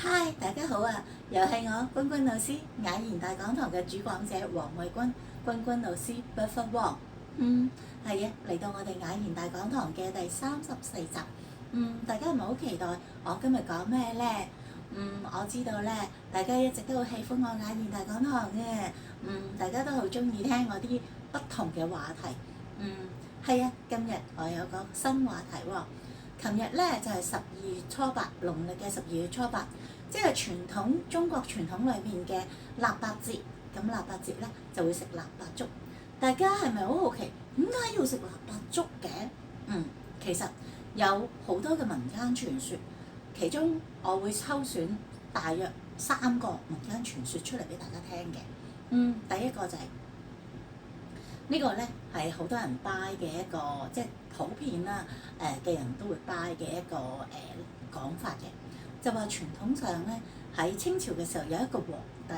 嗨，大家好啊！又係我君君老師雅言大講堂嘅主講者黃慧君，君君老師不忽黃。係啊，嚟到我哋雅言大講堂嘅第34集。大家係咪好期待我今日講咩呢？我知道咧，大家一直都好喜歡我雅言大講堂嘅。大家都好中意聽我啲不同嘅話題。係啊，今日我有個新話題喎。琴日咧就係12月初八，農曆嘅12月初八，即係中國傳統裏邊嘅臘八節。咁臘八節咧就會食臘八粥。大家係咪好好奇點解要食臘八粥嘅？其實有好多嘅民間傳說，其中我會抽選大約3個民間傳說出嚟俾大家聽嘅。第一個就係呢個咧係好多人拜嘅一個，即係普遍啦嘅人都會拜嘅一個講法嘅，就話傳統上咧喺清朝嘅時候有一個皇帝，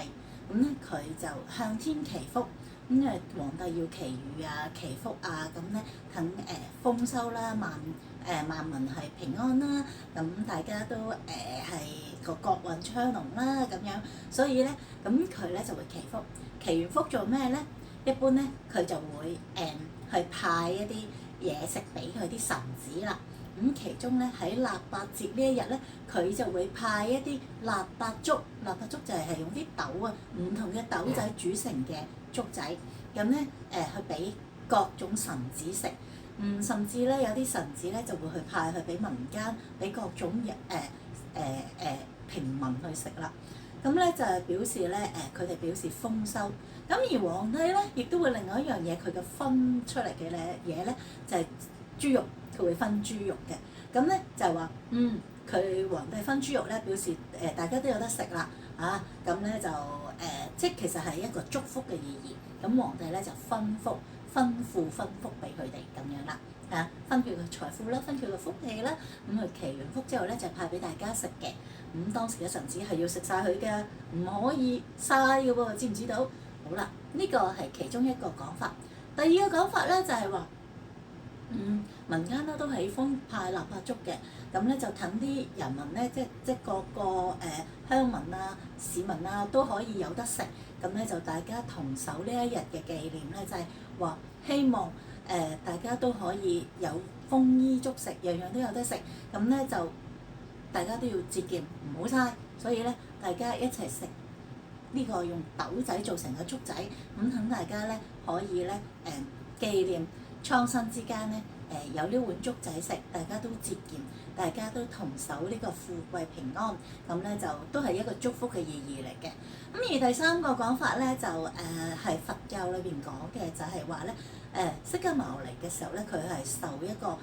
咁咧佢就向天祈福，咁因為皇帝要祈雨啊、祈福啊，咁咧等豐收啦、萬民係平安啦，咁大家都係個國運昌隆啦咁樣，所以咧咁佢咧就會祈福，祈完福做咩咧？一般咧，佢就會去派一啲嘢食俾佢啲臣子啦。咁其中咧喺臘八節呢一日咧，佢就會派一啲臘八粥。臘八粥就係用啲豆啊，唔同嘅豆仔煮成嘅粥仔。咁咧去俾各種臣子食。甚至咧有啲臣子咧就會去派去俾民間，俾各種平民去食啦。咁咧就係表示咧佢哋表示豐收。咁而皇帝咧，亦都會另外一樣嘢，佢嘅分出嚟嘅嘢咧，就係豬肉，佢會分豬肉嘅。咁咧就係話，佢皇帝分豬肉咧，表示大家都有得食啦，咁咧就即係其實係一個祝福嘅意義。咁皇帝咧就吩咐俾佢哋咁樣啦，分佢嘅財富啦，分佢嘅福氣啦。咁佢祈完福之後咧，就派俾大家食嘅。咁當時嘅臣子係要食晒佢嘅，唔可以嘥嘅喎，知唔知道？好啦，呢個係其中一個講法。第二個講法咧就係話，民間咧都喜歡派臘八粥嘅，咁咧就等啲人民咧，即各個鄉民啊、市民啊都可以有得食。咁咧就大家同守呢一日嘅紀念咧，就係話希望大家都可以有豐衣足食，樣樣都有得食。咁咧就大家都要節儉，唔好嘥，所以咧大家一齊食呢個用豆仔做成嘅粥仔，咁等大家咧可以咧紀念蒼生之間咧有呢碗粥仔食，大家都節儉，大家都同守呢個富貴平安，咁咧就都係一個祝福嘅意義嚟嘅。咁而第三個講法咧就係佛教裏邊講嘅，就係話咧釋迦牟尼嘅時候咧，佢係受一個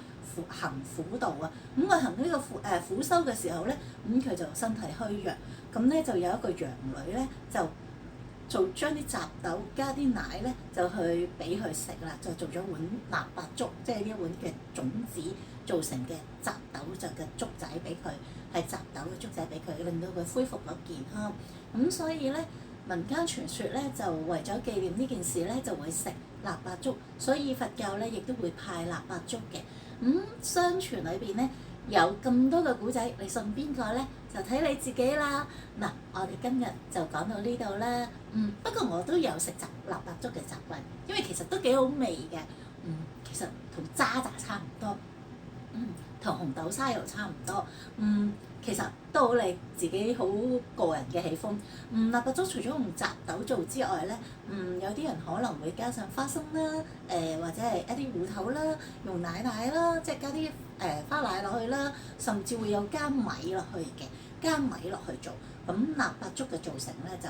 行苦道啊。咁佢行呢個苦修嘅時候咧，佢就身體虛弱，咁咧就有一個養女咧就將啲雜豆加啲奶咧，就去俾佢食啦，就做咗碗臘八粥，即係呢碗嘅種子做成嘅雜豆就嘅粥仔俾佢，係雜豆嘅粥仔俾佢，令到佢恢復咗健康。咁所以咧，民間傳說咧就為咗紀念呢件事咧，就會食臘八粥，所以佛教咧亦都會派臘八粥嘅。相傳裏邊咧有咁多個古仔，你信邊個咧？就睇你自己啦。嗱，我哋今日就講到呢度啦。不過我都有食臘八粥嘅習慣，因為其實都幾好味嘅。其實同渣渣差唔多，同紅豆沙又差唔多。其實都好你自己好個人嘅喜歡。臘八粥除咗用雜豆做之外咧，有啲人可能會加上花生啦，或者係一啲芋頭啦，用奶啦，即係加啲花奶落去啦，甚至會有加米落去嘅，加米落去做。咁臘八粥嘅造成咧就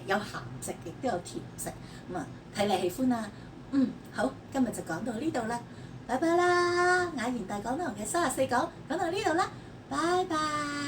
有鹹食，亦都有甜食。咁啊睇你喜歡啦。好，今日就講到呢度啦，拜拜啦！雅言大講堂嘅34講到呢度啦，拜拜。